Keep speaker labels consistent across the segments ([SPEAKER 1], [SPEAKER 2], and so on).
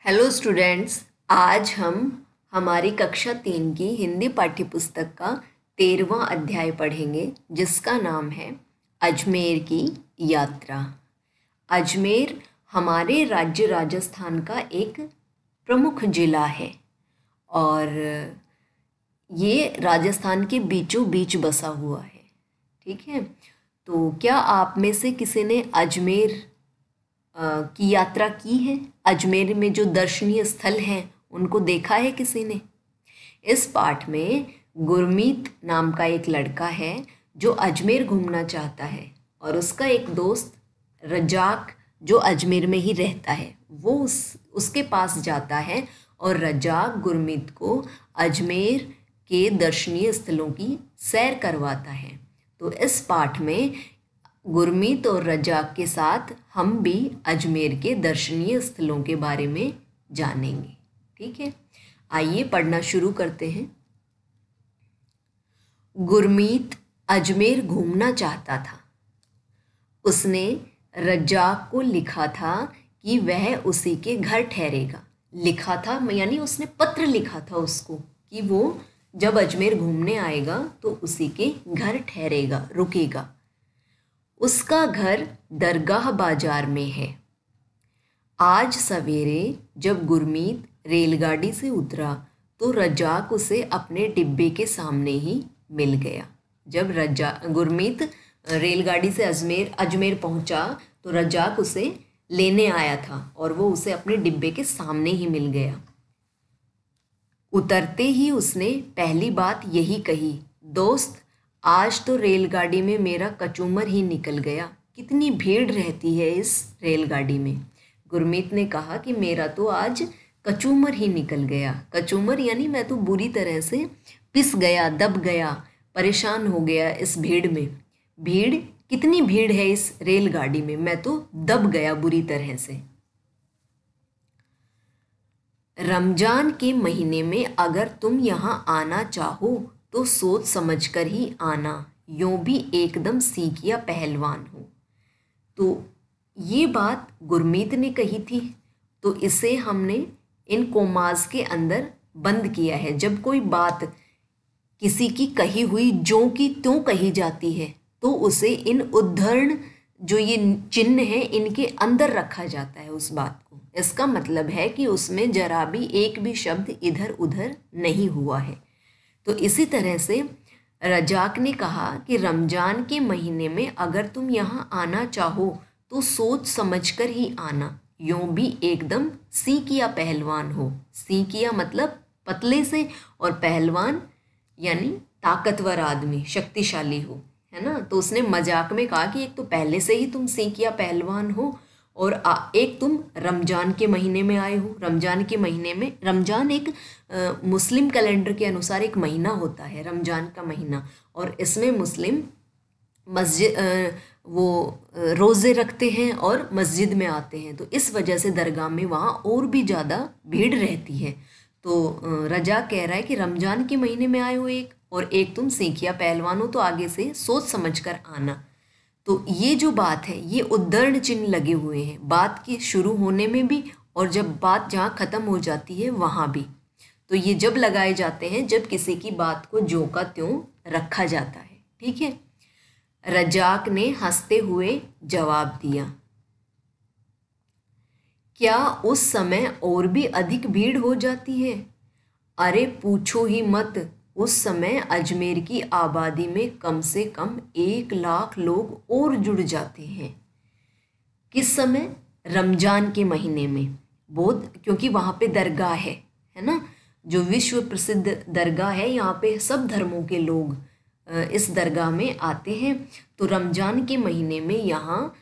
[SPEAKER 1] Hello students. आज हम हमारी कक्षा 3 की हिंदी पाठ्यपुस्तक का 13वां अध्याय पढ़ेंगे, जिसका नाम है अजमेर की यात्रा। अजमेर हमारे राज्य राजस्थान का एक प्रमुख जिला है और ये राजस्थान के बीचों बीच बसा हुआ है। ठीक है, तो क्या आप में से किसी ने अजमेर की यात्रा की है? अजमेर में जो दर्शनीय स्थल हैं उनको देखा है किसी ने? इस पाठ में गुरमीत नाम का एक लड़का है जो अजमेर घूमना चाहता है और उसका एक दोस्त रजाक जो अजमेर में ही रहता है वो उसके पास जाता है और रजाक गुरमीत को अजमेर के दर्शनीय स्थलों की सैर करवाता है। तो इस पाठ में गुरमीत और रजाक के साथ हम भी अजमेर के दर्शनीय स्थलों के बारे में जानेंगे। ठीक है, आइए पढ़ना शुरू करते हैं। गुरमीत अजमेर घूमना चाहता था। उसने रजाक को लिखा था कि वह उसी के घर ठहरेगा। लिखा था यानी उसने पत्र लिखा था उसको कि वो जब अजमेर घूमने आएगा तो उसी के घर ठहरेगा, रुकेगा। उसका घर दरगाह बाजार में है। आज सवेरे जब गुरमीत रेलगाड़ी से उतरा तो रजाक उसे अपने डिब्बे के सामने ही मिल गया। जब गुरमीत रेलगाड़ी से अजमेर पहुंचा तो रजाक उसे लेने आया था और वो उसे अपने डिब्बे के सामने ही मिल गया। उतरते ही उसने पहली बात यही कही, दोस्त, आज तो रेलगाड़ी में मेरा कचूमर ही निकल गया। कितनी भीड़ रहती है इस रेलगाड़ी में। गुरमीत ने कहा कि मेरा तो आज कचूमर ही निकल गया। कचूमर यानी मैं तो बुरी तरह से पिस गया, दब गया, परेशान हो गया इस भीड़ में। भीड़, कितनी भीड़ है इस रेलगाड़ी में, मैं तो दब गया बुरी तरह से। रमजान के महीने में अगर तुम यहाँ आना चाहो तो सोच समझकर ही आना, यूं भी एकदम सीखिया पहलवान हो। तो ये बात गुरमीत ने कही थी, तो इसे हमने इन कोमाज के अंदर बंद किया है। जब कोई बात किसी की कही हुई ज्यों की त्यों कही जाती है तो उसे इन उद्धरण जो ये चिन्ह है इनके अंदर रखा जाता है उस बात को। इसका मतलब है कि उसमें जरा भी एक भी शब्द इधर उधर नहीं हुआ है। तो इसी तरह से रजाक ने कहा कि रमजान के महीने में अगर तुम यहाँ आना चाहो तो सोच समझकर ही आना, यूं भी एकदम सीकिया पहलवान हो। सीकिया मतलब पतले से और पहलवान यानी ताकतवर आदमी, शक्तिशाली हो, है ना। तो उसने मजाक में कहा कि एक तो पहले से ही तुम सीकिया पहलवान हो और एक तुम रमजान के महीने में आए हो। रमजान के महीने में, रमजान एक मुस्लिम कैलेंडर के अनुसार एक महीना होता है, रमजान का महीना, और इसमें मुस्लिम मस्जिद वो रोज़े रखते हैं और मस्जिद में आते हैं। तो इस वजह से दरगाह में वहाँ और भी ज़्यादा भीड़ रहती है। तो रजा कह रहा है कि रमजान के महीने में आए हो एक, और एक तुम सीखिया पहलवान हो, तो आगे से सोच समझ कर आना। तो ये जो बात है ये उद्धरण चिन्ह लगे हुए हैं, बात के शुरू होने में भी और जब बात जहाँ ख़त्म हो जाती है वहाँ भी। तो ये जब लगाए जाते हैं जब किसी की बात को ज्यों का त्यों रखा जाता है। ठीक है, रजाक ने हंसते हुए जवाब दिया, क्या उस समय और भी अधिक भीड़ हो जाती है? अरे पूछो ही मत, उस समय अजमेर की आबादी में कम से कम 1 लाख लोग और जुड़ जाते हैं। किस समय? रमजान के महीने में। बहुत, क्योंकि वहाँ पे दरगाह है ना, जो विश्व प्रसिद्ध दरगाह है। यहाँ पे सब धर्मों के लोग इस दरगाह में आते हैं। तो रमजान के महीने में यहाँ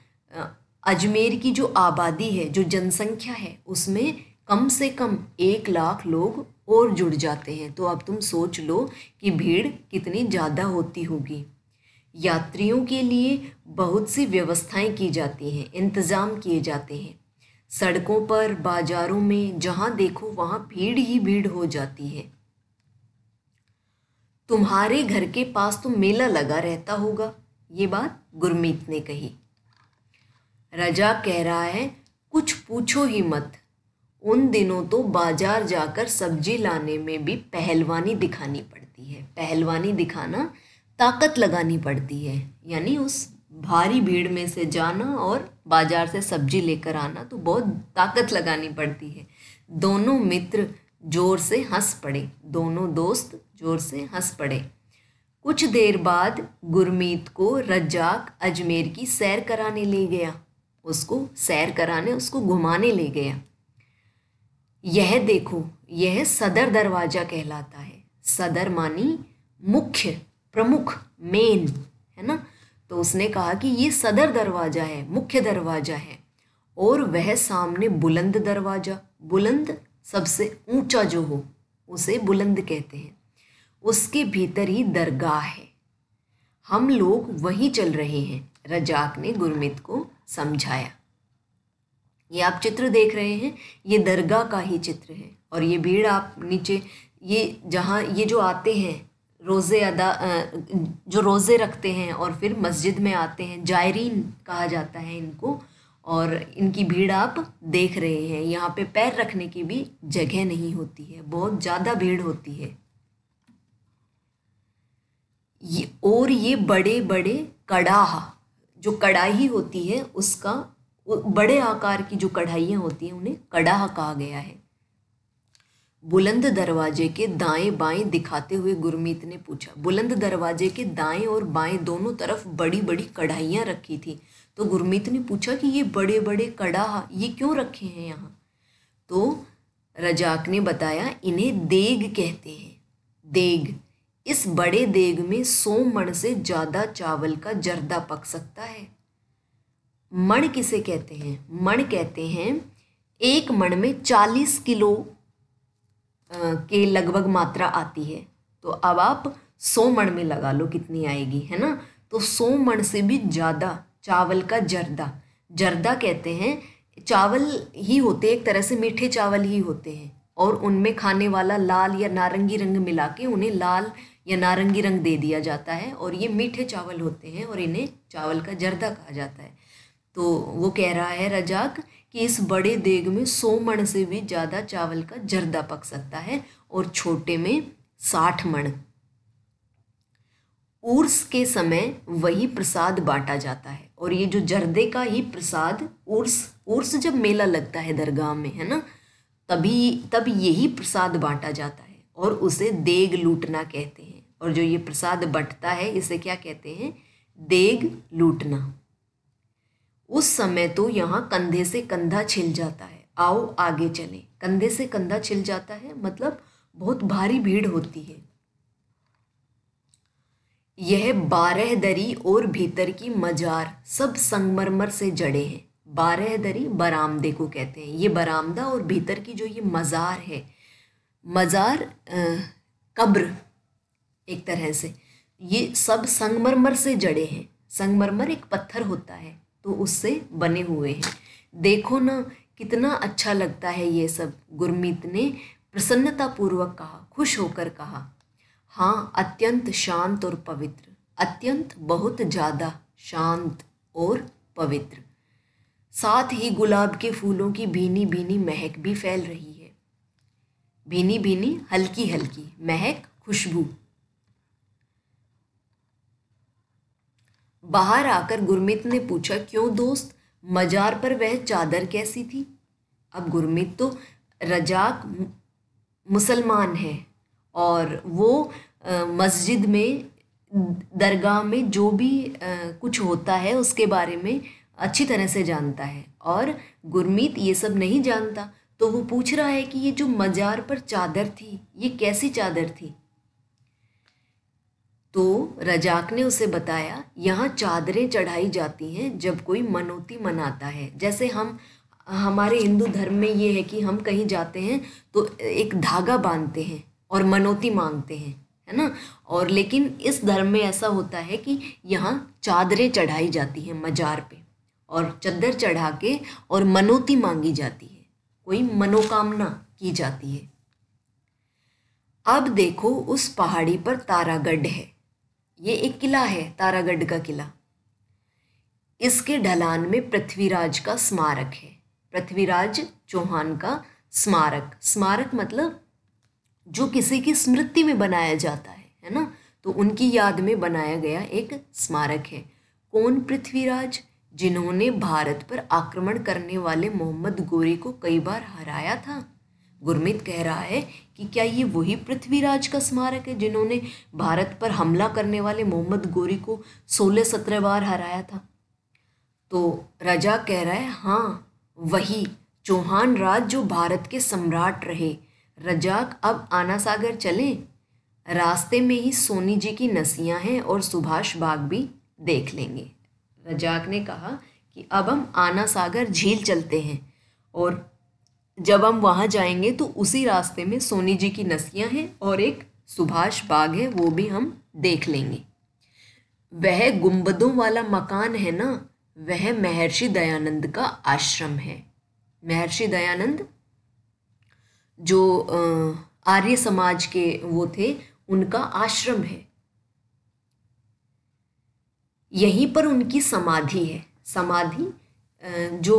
[SPEAKER 1] अजमेर की जो आबादी है, जो जनसंख्या है, उसमें कम से कम 1 लाख लोग और जुड़ जाते हैं। तो अब तुम सोच लो कि भीड़ कितनी ज़्यादा होती होगी। यात्रियों के लिए बहुत सी व्यवस्थाएं की जाती हैं, इंतज़ाम किए जाते हैं। सड़कों पर, बाजारों में जहाँ देखो वहाँ भीड़ ही भीड़ हो जाती है। तुम्हारे घर के पास तो मेला लगा रहता होगा, ये बात गुरमीत ने कही। रजा कह रहा है, कुछ पूछो ही मत, उन दिनों तो बाजार जाकर सब्जी लाने में भी पहलवानी दिखानी पड़ती है। पहलवानी दिखाना, ताकत लगानी पड़ती है, यानी उस भारी भीड़ में से जाना और बाजार से सब्जी लेकर आना तो बहुत ताकत लगानी पड़ती है। दोनों मित्र जोर से हंस पड़े, दोनों दोस्त जोर से हंस पड़े। कुछ देर बाद गुरमीत को रज्जाक अजमेर की सैर कराने ले गया, उसको सैर कराने, उसको घुमाने ले गया। यह देखो, यह सदर दरवाजा कहलाता है। सदर मानी मुख्य, प्रमुख, मेन, है ना। तो उसने कहा कि ये सदर दरवाजा है, मुख्य दरवाजा है। और वह सामने बुलंद दरवाजा, बुलंद सबसे ऊंचा जो हो उसे बुलंद कहते हैं, उसके भीतर ही दरगाह है। हम लोग वहीं चल रहे हैं, रजाक ने गुरमीत को समझाया। ये आप चित्र देख रहे हैं, ये दरगाह का ही चित्र है। और ये भीड़ आप नीचे, ये जहाँ ये जो आते हैं रोज़े अदा, जो रोज़े रखते हैं और फिर मस्जिद में आते हैं, जायरीन कहा जाता है इनको। और इनकी भीड़ आप देख रहे हैं। यहाँ पे पैर रखने की भी जगह नहीं होती है, बहुत ज़्यादा भीड़ होती है। ये बड़े बड़े कड़ाह, जो कढ़ाई होती है उसका, बड़े आकार की जो कढ़ाइयाँ होती हैं उन्हें कड़ाह कहा गया है। बुलंद दरवाजे के दाएं बाएं दिखाते हुए गुरमीत ने पूछा। बुलंद दरवाजे के दाएं और बाएं दोनों तरफ बड़ी बड़ी कढ़ाइयाँ रखी थी। तो गुरमीत ने पूछा कि ये बड़े बड़े कड़ाह ये क्यों रखे हैं यहाँ। तो रजाक ने बताया, इन्हें देग कहते हैं। देग, इस बड़े देग में 100 मण से ज़्यादा चावल का जर्दा पक सकता है। मण किसे कहते हैं? मण कहते हैं 1 मण में 40 किलो के लगभग मात्रा आती है। तो अब आप 100 मण में लगा लो कितनी आएगी, है ना। तो 100 मण से भी ज़्यादा चावल का जर्दा, जर्दा कहते हैं, चावल ही होते हैं, एक तरह से मीठे चावल ही होते हैं। और उनमें खाने वाला लाल या नारंगी रंग मिला के उन्हें लाल या नारंगी रंग दे दिया जाता है। और ये मीठे चावल होते हैं और इन्हें चावल का जर्दा कहा जाता है। तो वो कह रहा है रजाक कि इस बड़े देग में 100 मण से भी ज़्यादा चावल का जर्दा पक सकता है और छोटे में 60 मण। उर्स के समय वही प्रसाद बांटा जाता है। और ये जो जर्दे का ही प्रसाद, उर्स जब मेला लगता है दरगाह में, है ना, तब यही प्रसाद बांटा जाता है और उसे देग लूटना कहते हैं। और जो ये प्रसाद बंटता है इसे क्या कहते हैं? देग लूटना। उस समय तो यहाँ कंधे से कंधा छिल जाता है। आओ आगे चलें। कंधे से कंधा छिल जाता है मतलब बहुत भारी भीड़ होती है। यह 12 दरी और भीतर की मजार सब संगमरमर से जड़े हैं। 12 दरी बरामदे को कहते हैं। ये बरामदा और भीतर की जो ये मजार है, मजार कब्र एक तरह से, ये सब संगमरमर से जड़े हैं। संगमरमर एक पत्थर होता है तो उससे बने हुए हैं। देखो ना कितना अच्छा लगता है ये सब। गुरमीत ने प्रसन्नतापूर्वक कहा, खुश होकर कहा। हाँ, अत्यंत शांत और पवित्र, अत्यंत बहुत ज़्यादा शांत और पवित्र। साथ ही गुलाब के फूलों की भीनी भीनी महक भी फैल रही है। भीनी भीनी, हल्की हल्की महक, खुशबू। बाहर आकर गुरमीत ने पूछा, क्यों दोस्त, मजार पर वह चादर कैसी थी? अब गुरमीत तो रजाक मुसलमान है और वो मस्जिद में, दरगाह में जो भी कुछ होता है उसके बारे में अच्छी तरह से जानता है। और गुरमीत ये सब नहीं जानता। तो वो पूछ रहा है कि ये जो मजार पर चादर थी ये कैसी चादर थी? तो रजाक ने उसे बताया, यहाँ चादरें चढ़ाई जाती हैं जब कोई मनौती मनाता है। जैसे हमारे हिंदू धर्म में ये है कि हम कहीं जाते हैं तो एक धागा बांधते हैं और मनौती मांगते हैं, है ना। और लेकिन इस धर्म में ऐसा होता है कि यहाँ चादरें चढ़ाई जाती हैं मजार पे, और चद्दर चढ़ा के और मनौती मांगी जाती है, कोई मनोकामना की जाती है। अब देखो उस पहाड़ी पर तारागढ़ है। ये एक किला है, तारागढ़ का किला। इसके ढलान में पृथ्वीराज का स्मारक है। पृथ्वीराज चौहान का स्मारक, स्मारक मतलब जो किसी की स्मृति में बनाया जाता है ना, तो उनकी याद में बनाया गया एक स्मारक है। कौन पृथ्वीराज? जिन्होंने भारत पर आक्रमण करने वाले मोहम्मद गोरी को कई बार हराया था। गुरमीत कह रहा है कि क्या ये वही पृथ्वीराज का स्मारक है जिन्होंने भारत पर हमला करने वाले मोहम्मद गोरी को 16-17 बार हराया था? तो रजाक कह रहा है हाँ वही, चौहान राज जो भारत के सम्राट रहे। रजाक अब आना सागर चलें? रास्ते में ही सोनी जी की नसियां हैं और सुभाष बाग भी देख लेंगे। रजाक ने कहा कि अब हम आना सागर झील चलते हैं और जब हम वहाँ जाएंगे तो उसी रास्ते में सोनी जी की नसियां हैं और एक सुभाष बाग है, वो भी हम देख लेंगे। वह गुंबदों वाला मकान है ना, वह महर्षि दयानंद का आश्रम है। महर्षि दयानंद जो आर्य समाज के वो थे, उनका आश्रम है। यहीं पर उनकी समाधि है। समाधि जो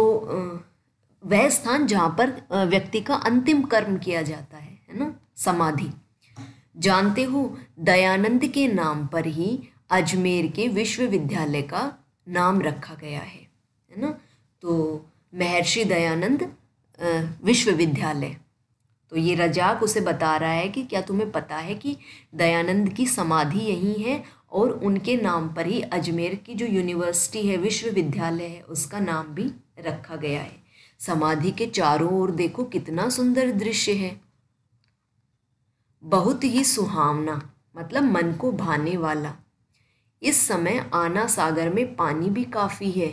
[SPEAKER 1] वह स्थान जहाँ पर व्यक्ति का अंतिम कर्म किया जाता है ना, समाधि। जानते हो दयानंद के नाम पर ही अजमेर के विश्वविद्यालय का नाम रखा गया है ना। तो महर्षि दयानंद विश्वविद्यालय, तो ये रजाक उसे बता रहा है कि क्या तुम्हें पता है कि दयानंद की समाधि यहीं है और उनके नाम पर ही अजमेर की जो यूनिवर्सिटी है, विश्वविद्यालय है, उसका नाम भी रखा गया है। समाधि के चारों ओर देखो कितना सुंदर दृश्य है, बहुत ही सुहावना, मतलब मन को भाने वाला। इस समय आना सागर में पानी भी काफ़ी है।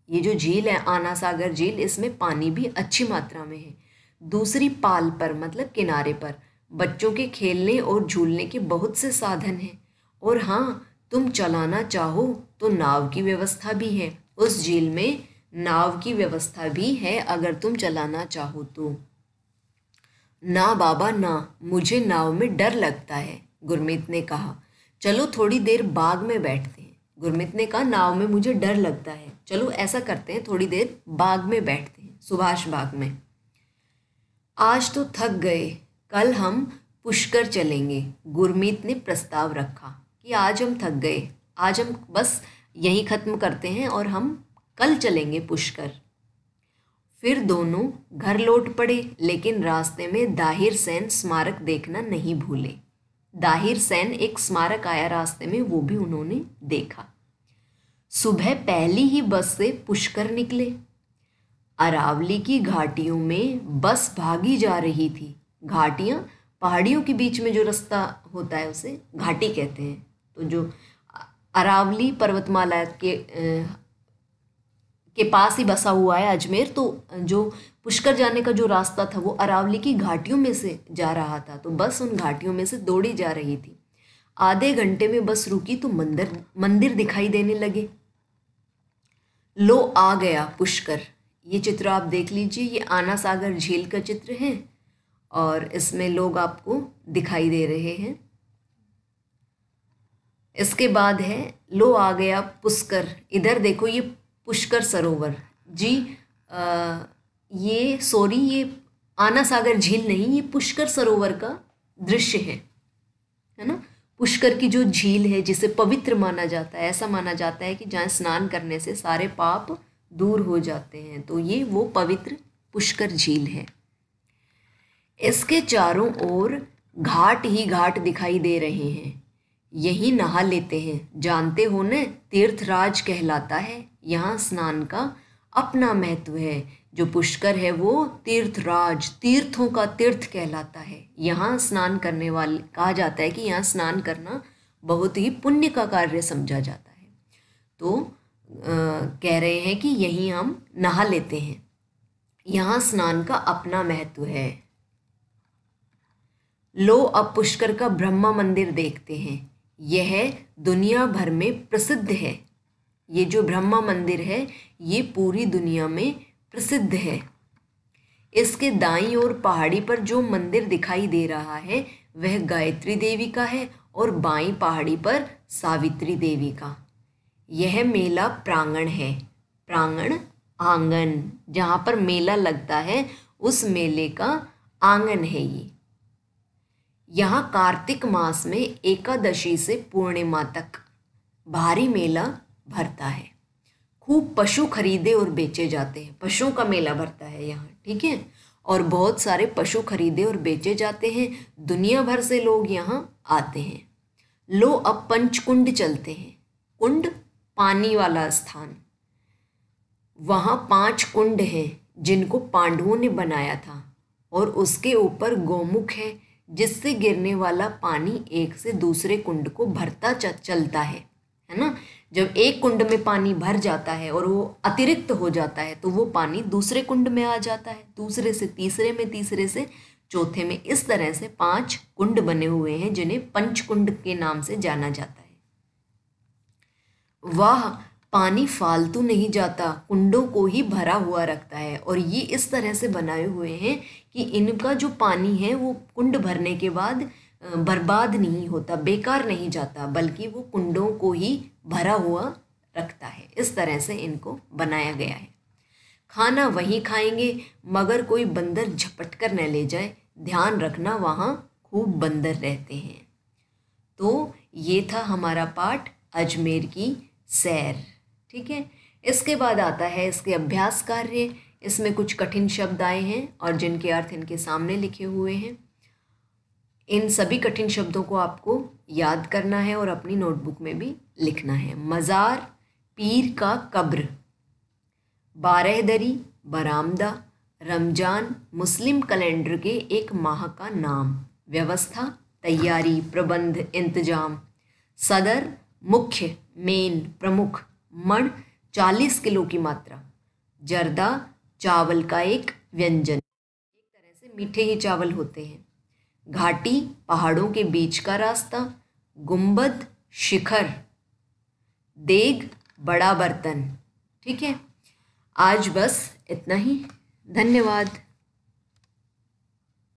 [SPEAKER 1] ये जो झील है आना सागर झील, इसमें पानी भी अच्छी मात्रा में है। दूसरी पाल पर मतलब किनारे पर बच्चों के खेलने और झूलने के बहुत से साधन हैं। और हाँ, तुम चलाना चाहो तो नाव की व्यवस्था भी है। उस झील में नाव की व्यवस्था भी है अगर तुम चलाना चाहो तो। ना बाबा ना, मुझे नाव में डर लगता है, गुरमीत ने कहा। चलो थोड़ी देर बाग में बैठते हैं। गुरमीत ने कहा नाव में मुझे डर लगता है, चलो ऐसा करते हैं थोड़ी देर बाग में बैठते हैं, सुभाष बाग में। आज तो थक गए, कल हम पुष्कर चलेंगे। गुरमीत ने प्रस्ताव रखा कि आज हम थक गए, आज हम बस यहीं ख़त्म करते हैं और हम कल चलेंगे पुष्कर। फिर दोनों घर लौट पड़े, लेकिन रास्ते में दाहिर सेन स्मारक देखना नहीं भूले। दाहिर सेन एक स्मारक आया रास्ते में, वो भी उन्होंने देखा। सुबह पहली ही बस से पुष्कर निकले। अरावली की घाटियों में बस भागी जा रही थी। घाटियाँ पहाड़ियों के बीच में जो रास्ता होता है उसे घाटी कहते हैं। तो जो अरावली पर्वतमाला के पास ही बसा हुआ है अजमेर, तो जो पुष्कर जाने का जो रास्ता था वो अरावली की घाटियों में से जा रहा था। तो बस उन घाटियों में से दौड़ी जा रही थी। आधे घंटे में बस रुकी तो मंदिर दिखाई देने लगे। लो आ गया पुष्कर। ये चित्र आप देख लीजिए, ये आना सागर झील का चित्र है और इसमें लोग आपको दिखाई दे रहे हैं। इसके बाद है लो आ गया पुष्कर। इधर देखो ये पुष्कर सरोवर जी, ये आना सागर झील नहीं, ये पुष्कर सरोवर का दृश्य है ना। पुष्कर की जो झील है जिसे पवित्र माना जाता है, ऐसा माना जाता है कि जहाँ स्नान करने से सारे पाप दूर हो जाते हैं, तो ये वो पवित्र पुष्कर झील है। इसके चारों ओर घाट ही घाट दिखाई दे रहे हैं। यही नहा लेते हैं, जानते हो न, तीर्थराज कहलाता है। यहाँ स्नान का अपना महत्व है। जो पुष्कर है वो तीर्थराज, तीर्थों का तीर्थ कहलाता है। यहाँ स्नान करने वाले कहा जाता है कि यहाँ स्नान करना बहुत ही पुण्य का कार्य समझा जाता है। तो कह रहे हैं कि यहीं हम नहा लेते हैं। यहाँ स्नान का अपना महत्व है। लो अब पुष्कर का ब्रह्मा मंदिर देखते हैं। यह दुनिया भर में प्रसिद्ध है। ये जो ब्रह्मा मंदिर है ये पूरी दुनिया में प्रसिद्ध है। इसके दाईं ओर पहाड़ी पर जो मंदिर दिखाई दे रहा है वह गायत्री देवी का है और बाईं पहाड़ी पर सावित्री देवी का। यह मेला प्रांगण है। प्रांगण आंगन, जहाँ पर मेला लगता है उस मेले का आंगन है ये। यहाँ कार्तिक मास में एकादशी से पूर्णिमा तक भारी मेला भरता है। खूब पशु खरीदे और बेचे जाते हैं। पशुओं का मेला भरता है यहाँ, ठीक है। और बहुत सारे पशु खरीदे और बेचे जाते हैं। दुनिया भर से लोग यहाँ आते हैं। लो अब पंचकुंड चलते हैं। कुंड पानी वाला स्थान। वहाँ 5 कुंड हैं जिनको पांडवों ने बनाया था और उसके ऊपर गोमुख है जिससे गिरने वाला पानी एक से दूसरे कुंड को भरता चलता है ना। जब एक कुंड में पानी भर जाता है और वो अतिरिक्त हो जाता है तो वो पानी दूसरे कुंड में आ जाता है, दूसरे से तीसरे में, तीसरे से चौथे में। इस तरह से 5 कुंड बने हुए हैं जिन्हें पंचकुंड के नाम से जाना जाता है। वह पानी फालतू नहीं जाता, कुंडों को ही भरा हुआ रखता है। और ये इस तरह से बनाए हुए हैं कि इनका जो पानी है वो कुंड भरने के बाद बर्बाद नहीं होता, बेकार नहीं जाता, बल्कि वो कुंडों को ही भरा हुआ रखता है। इस तरह से इनको बनाया गया है। खाना वहीं खाएंगे मगर कोई बंदर झपट कर न ले जाए, ध्यान रखना वहाँ खूब बंदर रहते हैं। तो ये था हमारा पाठ अजमेर की सैर, ठीक है। इसके बाद आता है इसके अभ्यास कार्य। इसमें कुछ कठिन शब्द आए हैं और जिनके अर्थ इनके सामने लिखे हुए हैं। इन सभी कठिन शब्दों को आपको याद करना है और अपनी नोटबुक में भी लिखना है। मज़ार, पीर का कब्र, बारहदरी, बरामदा, रमजान मुस्लिम कैलेंडर के एक माह का नाम, व्यवस्था, तैयारी, प्रबंध, इंतजाम, सदर, मुख्य, मेन, प्रमुख, मण 40 किलो की मात्रा, जर्दा चावल का एक व्यंजन, एक तरह से मीठे ही चावल होते हैं, घाटी पहाड़ों के बीच का रास्ता, गुंबद शिखर, देग बड़ा बर्तन, ठीक है। आज बस इतना ही। धन्यवाद।